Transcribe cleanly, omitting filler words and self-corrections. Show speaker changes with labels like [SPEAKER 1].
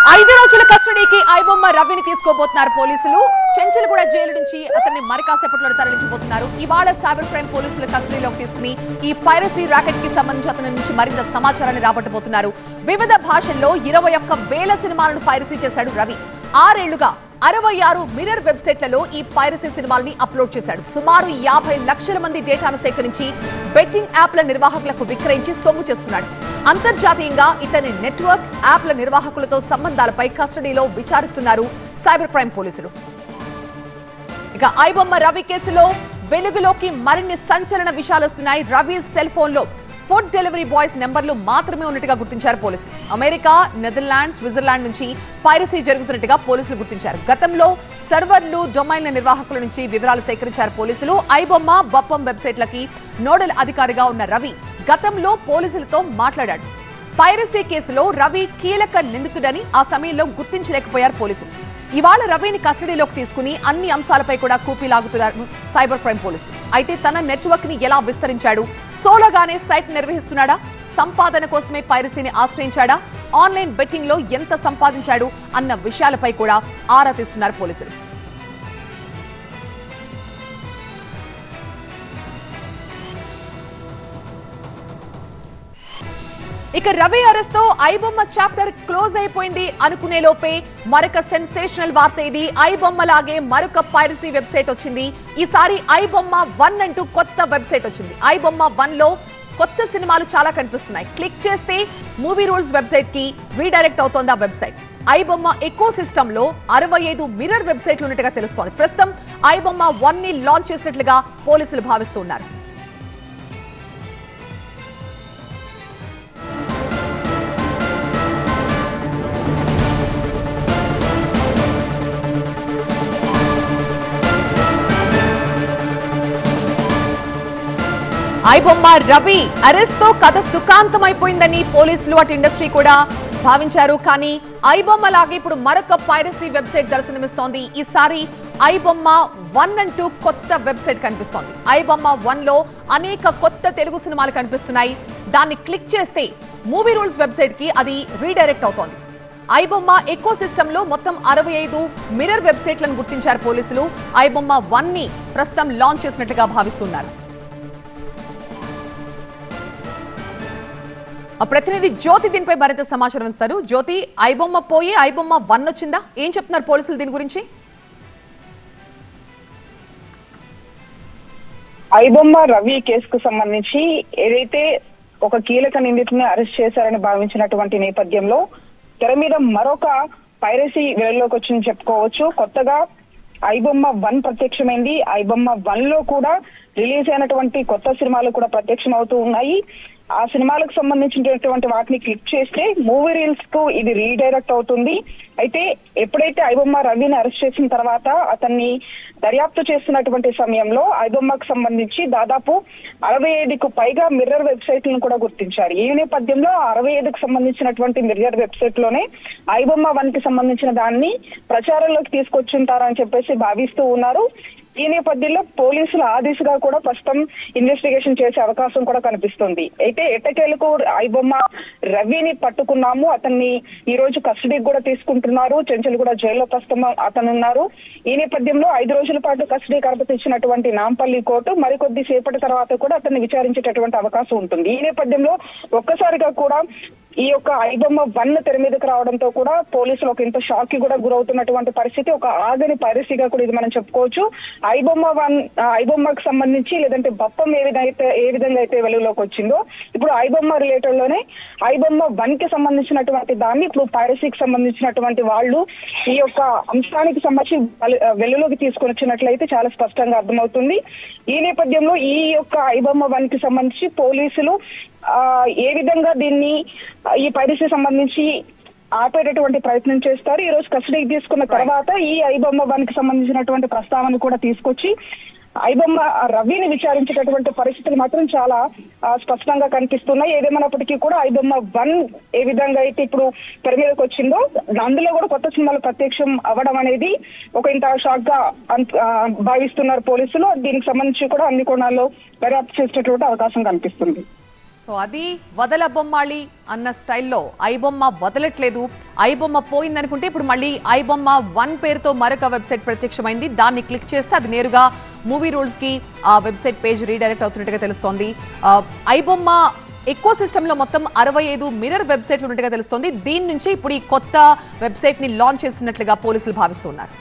[SPEAKER 1] 5 రోజుల కస్టడీకి ఐబొమ్మ రవిని తీసుకోబోతున్నారు పోలీసులు. చెంచల్గూడ జైలు నుంచి అతన్ని మరికాసేపట్లో తరలించబోతున్నారు. ఇవాళ సైబర్ క్రైమ్ పోలీసుల కస్టడీలోకి తీసుకుని ఈ పైరసీ రాకెట్ కి సంబంధించి అతని నుంచి మరింత సమాచారాన్ని రాబట్టబోతున్నారు. వివిధ భాషల్లో 21,000 సినిమాలను పైరసీ చేశాడు రవి. 6 ఏళ్లుగా 66 మిర్రర్ వెబ్సైట్లలో ఈ పైరసీ సినిమాల్ని అప్లోడ్ చేశాడు. సుమారు 50 లక్షల మంది డేటాను సేకరించి బెట్టింగ్ యాప్ల నిర్వాహకులకు విక్రయించి సొమ్ము చేసుకున్నాడు. అంతర్జాతీయంగా ఇతని నెట్వర్క్ యాప్ల నిర్వాహకులతో సంబంధాలపై కస్టడీలో విచారిస్తున్నారు సైబర్ క్రైమ్ పోలీసులు. ఇక ఐబొమ్మ రవి కేసులో వెలుగులోకి మరిన్ని సంచలన విషయాలు వస్తున్నాయి. రవి సెల్ ఫోన్ లో ఫుడ్ డెలివరీ బాయ్స్ నెంబర్లు మాత్రమే ఉన్నట్టుగా గుర్తించారు పోలీసులు. అమెరికా, నెదర్లాండ్స్, స్విట్జర్లాండ్ నుంచి పైరసీ జరుగుతున్నట్టుగా పోలీసులు గుర్తించారు. గతంలో సర్వర్లు, డొమైన్ల నిర్వాహకుల నుంచి వివరాలు సేకరించారు పోలీసులు. ఐబొమ్మ, బప్పం వెబ్సైట్లకి నోడల్ అధికారిగా ఉన్న రవి గతంలో పోలీసులతో మాట్లాడాడు. పైరసీ కేసులో రవి కీలక నిందితుడని ఆ సమయంలో గుర్తించలేకపోయారు పోలీసులు. ఇవాళ రవిని కస్టడీలోకి తీసుకుని అన్ని అంశాలపై కూడా కూపీలాగుతున్నారు సైబర్ క్రైమ్ పోలీసులు. అయితే తన నెట్వర్క్ ని ఎలా విస్తరించాడు, సోలోగానే సైట్ నిర్వహిస్తున్నాడా, సంపాదన కోసమే పైరసీని ఆశ్రయించాడా, ఆన్లైన్ బెట్టింగ్ లో ఎంత సంపాదించాడు అన్న విషయాలపై కూడా ఆరా తీస్తున్నారు పోలీసులు. ఇక రవి అరెస్ట్ తో ఐబొమ్మ చాప్టర్ క్లోజ్ అయిపోయింది అనుకునే లోపే మరొక సెన్సేషనల్ వార్త ఇది. ఐబొమ్మ లాగే మరొక పైరసీ వెబ్సైట్ వచ్చింది. ఈసారి ఐబొమ్మ 1 అంటూ కొత్త వెబ్సైట్ వచ్చింది. ఐబొమ్మ 1 లో కొత్త సినిమాలు చాలా కనిపిస్తున్నాయి. క్లిక్ చేస్తే మూవీ రూల్స్ వెబ్సైట్ కి రీడైరెక్ట్ అవుతోంది ఆ వెబ్సైట్. ఐబొమ్మ ఎకో సిస్టమ్ లో 65 మిర్రర్ వెబ్సైట్లు ఉన్నట్టుగా తెలుస్తోంది. ప్రస్తుతం ఐబొమ్మ 1 ని లాంచ్ చేసినట్లుగా పోలీసులు భావిస్తున్నారు. ఐబొమ్మ రవి అరెస్ట్ తో కథ సుఖాంతమైపోయిందని పోలీసులు అటు ఇండస్ట్రీ కూడా భావించారు. కానీ ఐబొమ్మ లాగే ఇప్పుడు మరొక పైరసీ వెబ్సైట్ దర్శనమిస్తోంది. ఈసారి ఐబొమ్మ 1 అంటూ కొత్త వెబ్సైట్ కనిపిస్తోంది. ఐబొమ్మ 1 లో అనేక కొత్త తెలుగు సినిమాలు కనిపిస్తున్నాయి. దాన్ని క్లిక్ చేస్తే మూవీ రూల్స్ వెబ్సైట్ కి అది రీడైరెక్ట్ అవుతోంది. ఐబొమ్మ ఎకో సిస్టమ్ లో మొత్తం 65 మిర్రర్ వెబ్సైట్లను గుర్తించారు పోలీసులు. ఐబొమ్మ 1 ని ప్రస్తుతం లాంచ్ చేసినట్టుగా భావిస్తున్నారు. ప్రతినిధి జ్యోతి దీనిపై మరింత సమాచారం ఇస్తారు. జ్యోతి, ఐబొమ్మ పోయి ఐబొమ్మ 1 వచ్చిందా? ఏం చెప్తున్నారు పోలీసులు దీని గురించి?
[SPEAKER 2] ఐబొమ్మ రవి కేసుకు సంబంధించి ఏదైతే ఒక కీలక నిందితుని అరెస్ట్ చేశారని భావించినటువంటి నేపథ్యంలో తెర మీద మరొక పైరసీ వెలుగులోకి వచ్చిందని చెప్పుకోవచ్చు. కొత్తగా ఐబొమ్మ 1 ప్రత్యక్షమైంది. ఐబొమ్మ 1 లో కూడా రిలీజ్ అయినటువంటి కొత్త సినిమాలు కూడా ప్రత్యక్షం అవుతూ ఉన్నాయి. ఆ సినిమాలకు సంబంధించినటువంటి వాటిని క్లిక్ చేస్తే మూవీ రీల్స్ కు ఇది రీడైరెక్ట్ అవుతుంది. అయితే ఎప్పుడైతే ఐబొమ్మ రవిని అరెస్ట్ చేసిన తర్వాత అతన్ని దర్యాప్తు చేస్తున్నటువంటి సమయంలో ఐబొమ్మకు సంబంధించి దాదాపు 65కు పైగా మిర్రర్ వెబ్సైట్లను కూడా గుర్తించారు. ఈ నేపథ్యంలో 65కు సంబంధించినటువంటి మిర్రర్ వెబ్సైట్ లోనే ఐబొమ్మ 1 కి సంబంధించిన దాన్ని ప్రచారంలోకి తీసుకొచ్చుంటారని చెప్పేసి భావిస్తూ ఉన్నారు. ఈ నేపథ్యంలో పోలీసులు ఆ దిశగా కూడా ప్రస్తుతం ఇన్వెస్టిగేషన్ చేసే అవకాశం కూడా కనిపిస్తుంది. అయితే ఎట్టకేలకు ఐబొమ్మ రవిని పట్టుకున్నాము, అతన్ని ఈ రోజు కస్టడీకి కూడా తీసుకుంటున్నారు. చెంచల్గూడ జైల్లో ప్రస్తుతం అతను ఉన్నారు. ఈ నేపథ్యంలో 5 రోజుల పాటు కస్టడీకి అనుమతించినటువంటి నాంపల్లి కోర్టు మరికొద్ది సేపటి తర్వాత కూడా అతన్ని విచారించేటటువంటి అవకాశం ఉంటుంది. ఈ నేపథ్యంలో ఒక్కసారిగా కూడా ఈ యొక్క ఐబొమ్మ 1 తెర మీదకి రావడంతో కూడా పోలీసులు ఒక ఇంత షాక్ కి కూడా గురవుతున్నటువంటి పరిస్థితి, ఒక ఆగని పైరసీగా కూడా ఇది మనం చెప్పుకోవచ్చు. ఐబొమ్మకు సంబంధించి లేదంటే బప్పం ఏ విధంగా అయితే వెలుగులోకి వచ్చిందో ఇప్పుడు ఐబొమ్మ రిలేటెడ్ లోనే ఐబొమ్మ 1 కి సంబంధించినటువంటి దాన్ని ఇప్పుడు పైరసీకి సంబంధించినటువంటి వాళ్ళు ఈ యొక్క అంశానికి సంబంధించి వెలుగులోకి తీసుకొని వచ్చినట్లయితే చాలా స్పష్టంగా అర్థమవుతుంది. ఈ నేపథ్యంలో ఈ యొక్క ఐబొమ్మ 1 కి సంబంధించి పోలీసులు ఏ విధంగా దీన్ని ఈ పైరసీ సంబంధించి ఆపేటటువంటి ప్రయత్నం చేస్తారు. ఈ రోజు కస్టడీకి తీసుకున్న తర్వాత ఈ ఐబొమ్మ 1 కి సంబంధించినటువంటి ప్రస్తావన కూడా తీసుకొచ్చి ఐబొమ్మ రవిని విచారించేటటువంటి పరిస్థితులు మాత్రం చాలా స్పష్టంగా కనిపిస్తున్నాయి. ఏదేమైనప్పటికీ కూడా ఐబొమ్మ 1 ఏ విధంగా అయితే ఇప్పుడు తెర మీదకి వచ్చిందో అందులో కూడా కొత్త సినిమాలు ప్రత్యక్షం అవ్వడం అనేది ఒక ఇంత షాక్ గా భావిస్తున్నారు పోలీసులు. దీనికి సంబంధించి కూడా అన్ని కోణాల్లో దర్యాప్తు చేసేటటువంటి అవకాశం కనిపిస్తుంది.
[SPEAKER 1] సో అది వదల బొమ్మాళి అన్న స్టైల్లో ఐబొమ్మ వదలట్లేదు. ఐబొమ్మ పోయిందనుకుంటే ఇప్పుడు మళ్ళీ ఐబొమ్మ 1 పేరుతో మరొక వెబ్సైట్ ప్రత్యక్షమైంది. దాన్ని క్లిక్ చేస్తే అది నేరుగా మూవీ రూల్స్ కి ఆ వెబ్సైట్ పేజ్ రీడైరెక్ట్ అవుతున్నట్టుగా తెలుస్తోంది. ఐబొమ్మ ఎకో సిస్టమ్ లో మొత్తం 65 మిర్రర్ వెబ్సైట్లు ఉన్నట్టుగా తెలుస్తోంది. దీని నుంచి ఇప్పుడు ఈ కొత్త వెబ్సైట్ ని లాంచ్ చేసినట్లుగా పోలీసులు భావిస్తున్నారు.